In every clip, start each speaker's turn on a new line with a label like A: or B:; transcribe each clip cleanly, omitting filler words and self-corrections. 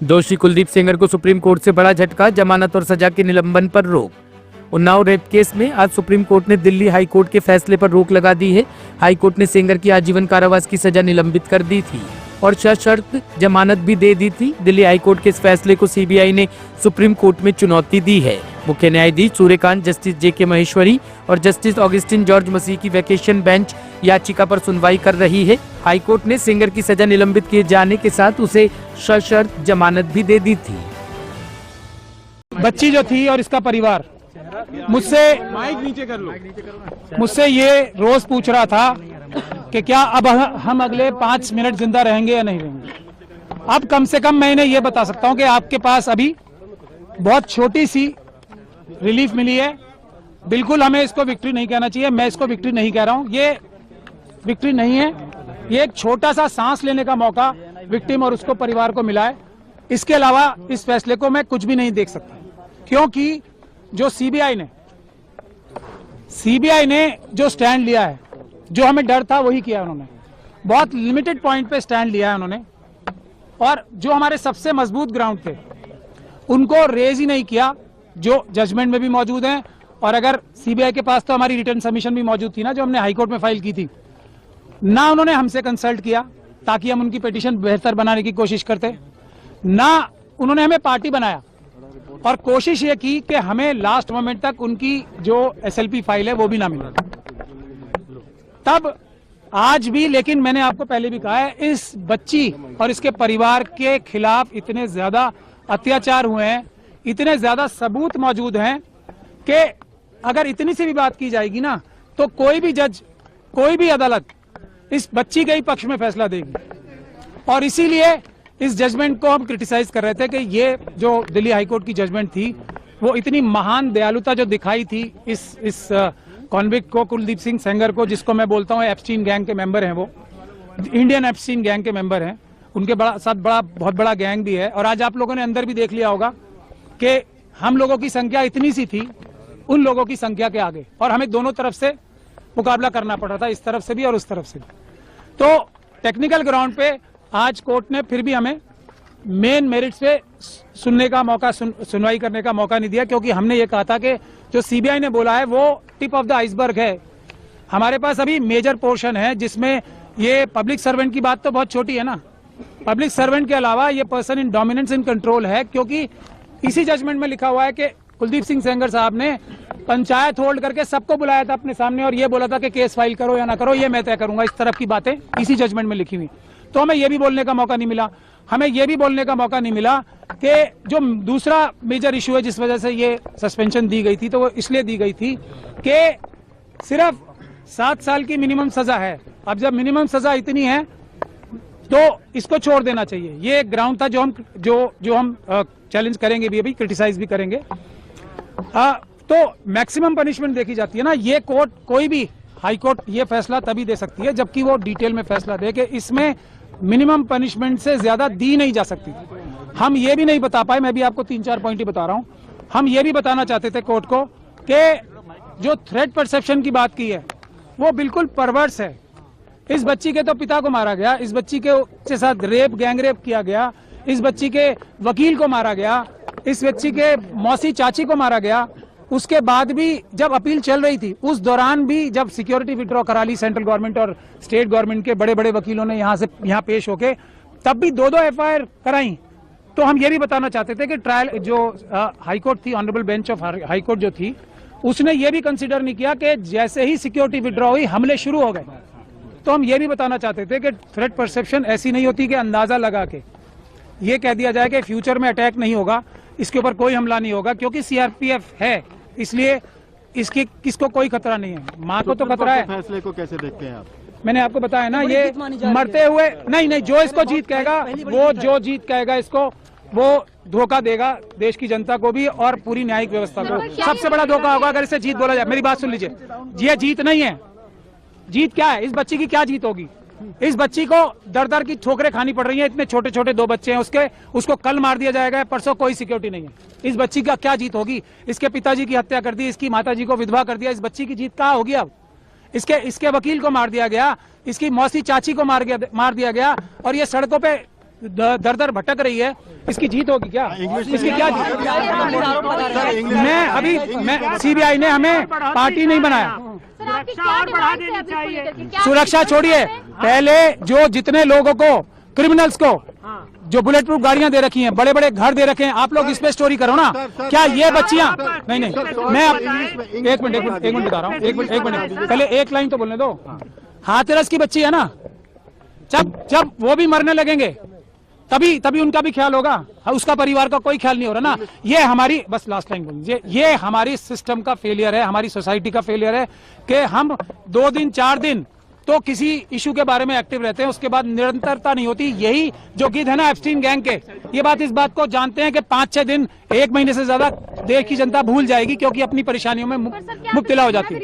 A: दोषी कुलदीप सेंगर को supreme court से बड़ा झटका, जमानत और सजा के निलंबन पर रोक। उन्नाव रेप केस में आज सुप्रीम कोर्ट ने दिल्ली हाई कोर्ट के फैसले पर रोक लगा दी है। हाई कोर्ट ने सेंगर की आजीवन कारावास की सजा निलंबित कर दी थी और सशर्त जमानत भी दे दी थी। दिल्ली हाई कोर्ट के इस फैसले को सीबीआई ने सुप्रीम कोर्ट में चुनौती दी है। मुख्य न्यायाधीश सूर्यकांत, जस्टिस जेके महेश्वरी और जस्टिस ऑगस्टिन जॉर्ज मसीह की वैकेशन बेंच याचिका पर सुनवाई कर रही है। हाई कोर्ट ने सेंगर की सजा निलंबित किए जाने के साथ उसे सशर्त जमानत भी दे दी थी।
B: बच्ची जो थी और इसका परिवार मुझसे
C: माइक नीचे कर लो।
B: मुझसे ये रोज पूछ रहा था कि क्या अब हम अगले 5 मिनट जिंदा रहेंगे या नहीं रहेंगे। अब कम से कम मैं इन्हें ये बता सकता हूं कि आपके पास अभी बहुत छोटी सी रिलीफ मिली है। बिल्कुल हमें इसको विक्ट्री नहीं कहना चाहिए, मैं इसको विक्ट्री नहीं कह रहा हूं, ये विक्ट्री नहीं है। ये एक छोटा सा सांस लेने का मौका विक्टिम और उसको परिवार को मिला है। इसके अलावा इस फैसले को मैं कुछ भी नहीं देख सकता, क्योंकि जो सीबीआई ने जो स्टैंड लिया है, जो हमें डर था वही किया उन्होंने। बहुत लिमिटेड पॉइंट पे स्टैंड लिया है उन्होंने, और जो हमारे सबसे मजबूत ग्राउंड थे उनको रेज ही नहीं किया, जो जजमेंट में भी मौजूद हैं। और अगर सीबीआई के पास तो हमारी रिटर्न सबमिशन भी मौजूद थी ना, जो हमने हाईकोर्ट में फाइल की थी, ना उन्होंने हमसे कंसल्ट किया ताकि हम उनकी पिटीशन बेहतर बनाने की कोशिश करते, ना उन्होंने हमें पार्टी बनाया और कोशिश ये की कि हमें लास्ट मोमेंट तक उनकी जो एसएलपी फाइल है वो भी ना मिले। तब आज भी, लेकिन मैंने आपको पहले भी कहा है, इस बच्ची और इसके परिवार के खिलाफ इतने ज्यादा अत्याचार हुए हैं, इतने ज्यादा सबूत मौजूद हैं कि अगर इतनी सी भी बात की जाएगी ना, तो कोई भी जज, कोई भी अदालत इस बच्ची के ही पक्ष में फैसला देगी। और इसीलिए इस जजमेंट को हम क्रिटिसाइज कर रहे थे कि ये जो दिल्ली हाईकोर्ट की जजमेंट थी वो इतनी महान दयालुता जो दिखाई थी इस कॉन्विक्ट को, कुलदीप सिंह सेंगर को, जिसको मैं बोलता हूँ एप्स्टीन गैंग के मेंबर हैं, वो इंडियन एप्स्टीन गैंग के मेंबर हैं, उनके साथ बहुत बड़ा गैंग भी है। और आज आप लोगों ने अंदर भी देख लिया होगा कि हम लोगों की संख्या इतनी सी थी उन लोगों की संख्या के आगे, और हमें दोनों तरफ से मुकाबला करना पड़ा था, इस तरफ से भी और उस तरफ से भी। तो टेक्निकल ग्राउंड पे आज कोर्ट ने फिर भी हमें मेन मेरिट्स पे सुनने का मौका, सुनवाई करने का मौका नहीं दिया, क्योंकि हमने ये कहा था कि जो सीबीआई ने बोला है वो टिप ऑफ द आइसबर्ग है। हमारे पास अभी मेजर पोर्शन है जिसमें ये पब्लिक सर्वेंट की बात तो बहुत छोटी है ना, पब्लिक सर्वेंट के अलावा ये person in dominance in control है, क्योंकि इसी जजमेंट में लिखा हुआ है कि कुलदीप सिंह सेंगर साहब ने पंचायत होल्ड करके सबको बुलाया था अपने सामने और ये बोला था कि केस फाइल करो या ना करो ये मैं तय करूंगा। इस तरफ की बातें इसी जजमेंट में लिखी हुई। तो हमें ये भी बोलने का मौका नहीं मिला, हमें ये भी बोलने का मौका नहीं मिला कि जो दूसरा मेजर इशू है जिस वजह से ये सस्पेंशन दी गई थी, तो वो इसलिए दी गई थी कि सिर्फ 7 साल की मिनिमम सजा है। अब जब मिनिमम सजा इतनी है तो इसको छोड़ देना चाहिए। ये एक ग्राउंड था जो हम चैलेंज करेंगे भी, अभी क्रिटिसाइज भी करेंगे। तो मैक्सिमम पनिशमेंट देखी जाती है ना, ये कोर्ट, कोई भी हाई कोर्ट ये फैसला तभी दे सकती है जबकि वो डिटेल में फैसला दे कि इसमें मिनिमम पनिशमेंट से ज्यादा दी नहीं जा सकती। हम ये भी नहीं बता पाए, मैं भी आपको 3-4 पॉइंट ही बता रहा हूं। हम ये भी बताना चाहते थे कोर्ट को कि जो थ्रेट परसेप्शन की बात की है वो बिल्कुल परवर्स है। इस बच्ची के तो पिता को मारा गया, इस बच्ची के साथ गैंग रेप किया गया, इस बच्ची के वकील को मारा गया, इस बच्ची के मौसी चाची को मारा गया। उसके बाद भी जब अपील चल रही थी उस दौरान भी जब सिक्योरिटी विड्रॉ करा ली सेंट्रल गवर्नमेंट और स्टेट गवर्नमेंट के बड़े बड़े वकीलों ने यहाँ पेश होके, तब भी 2-2 एफआईआर कराई। तो हम ये भी बताना चाहते थे कि ट्रायल जो हाईकोर्ट थी, ऑनरेबल बेंच ऑफ हाईकोर्ट जो थी, उसने ये भी कंसिडर नहीं किया कि जैसे ही सिक्योरिटी विड्रॉ हुई हमले शुरू हो गए। तो हम ये भी बताना चाहते थे कि थ्रेट परसेप्शन ऐसी नहीं होती कि अंदाजा लगा के ये कह दिया जाए कि फ्यूचर में अटैक नहीं होगा, इसके ऊपर कोई हमला नहीं होगा, क्योंकि सीआरपीएफ है इसलिए किसको कोई खतरा नहीं है। माँ को तो खतरा है।
C: फैसले को कैसे देखते हैं आप?
B: मैंने आपको बताया ना, ये मरते हुए नहीं, जो इसको जीत कहेगा, वो जो जीत कहेगा इसको, वो धोखा देगा देश की जनता को भी और पूरी न्यायिक व्यवस्था को। सबसे बड़ा धोखा होगा अगर इसे जीत बोला जाए। मेरी बात सुन लीजिए, ये जीत नहीं है। जीत क्या है? इस बच्ची की क्या जीत होगी? इस बच्ची को दर की ठोकरें खानी पड़ रही हैं, इतने छोटे छोटे 2 बच्चे हैं उसको कल मार दिया जाएगा, परसों कोई सिक्योरिटी नहीं है। इस बच्ची का क्या जीत होगी? इसके पिताजी की हत्या कर दी, इसकी माताजी को विधवा कर दिया, इस बच्ची की जीत क्या होगी? अब इसके वकील को मार दिया गया, इसकी मौसी चाची को मार दिया गया, और ये सड़कों पे दर दर भटक रही है, इसकी जीत होगी क्या? इसकी क्या जीत? मैं सीबीआई ने हमें पार्टी नहीं बनाया। सुरक्षा छोड़िए, पहले जो जितने लोगों को, क्रिमिनल्स को जो बुलेट प्रूफ गाड़ियां दे रखी हैं, बड़े बड़े घर दे रखे हैं, आप लोग इस पे स्टोरी करो ना। क्या ये बच्चियां, नहीं मैं एक मिनट बता रहा हूँ, एक मिनट पहले एक लाइन तो बोलने दो। हाथरस की बच्ची है ना, जब वो भी मरने लगेंगे तभी उनका भी ख्याल होगा, उसका परिवार का कोई ख्याल नहीं हो रहा ना। ये हमारी, बस लास्ट लाइन बोल दीजिए, ये हमारी सिस्टम का फेलियर है, हमारी सोसाइटी का फेलियर है कि हम 2 दिन 4 दिन तो किसी इशू के बारे में एक्टिव रहते हैं, उसके बाद निरंतरता नहीं होती। यही जो गिद्ध है ना एप्स्टीन गैंग के, ये इस बात को जानते हैं कि 5-6 दिन, 1 महीने से ज्यादा देश की जनता भूल जाएगी, क्योंकि अपनी परेशानियों में मुब्तला हो जाती है।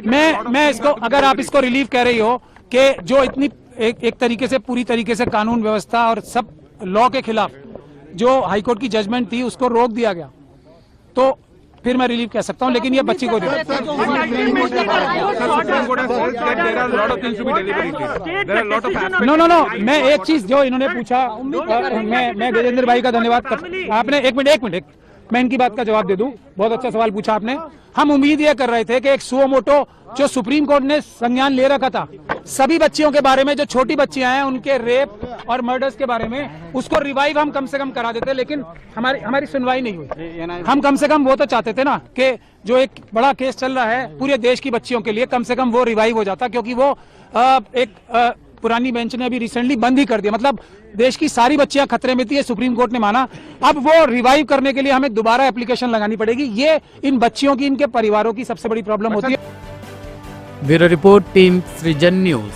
B: मैं इसको, अगर आप इसको रिलीफ कह रही हो कि जो इतनी एक तरीके से, पूरी तरीके से कानून व्यवस्था और सब लॉ के खिलाफ जो हाईकोर्ट की जजमेंट थी उसको रोक दिया गया, तो फिर मैं रिलीफ कह सकता हूं, लेकिन ये बच्ची को नो, मैं एक चीज जो इन्होंने पूछा, मैं गजेंद्र भाई का धन्यवाद कर, आपने एक मिनट मैं इनकी बात का जवाब दे दूं। बहुत अच्छा सवाल पूछा आपने। हम उम्मीद ये कर रहे थे कि एक सुओ मोटो जो सुप्रीम कोर्ट ने संज्ञान ले रखा था सभी बच्चियों के बारे में, जो छोटी बच्चियां हैं उनके रेप और मर्डर्स के बारे में, उसको रिवाइव हम कम से कम करा देते, लेकिन हमारी सुनवाई नहीं हुई। हम कम से कम वो तो चाहते थे ना कि जो एक बड़ा केस चल रहा है पूरे देश की बच्चियों के लिए, कम से कम वो रिवाइव हो जाता, क्योंकि वो एक पुरानी बेंच ने अभी रिसेंटली बंद ही कर दिया। मतलब देश की सारी बच्चियां खतरे में थी, सुप्रीम कोर्ट ने माना। अब वो रिवाइव करने के लिए हमें दोबारा एप्लीकेशन लगानी पड़ेगी। ये इन बच्चियों की, इनके परिवारों की सबसे बड़ी प्रॉब्लम होती है।
A: ब्यूरो रिपोर्ट, टीम सृजन न्यूज।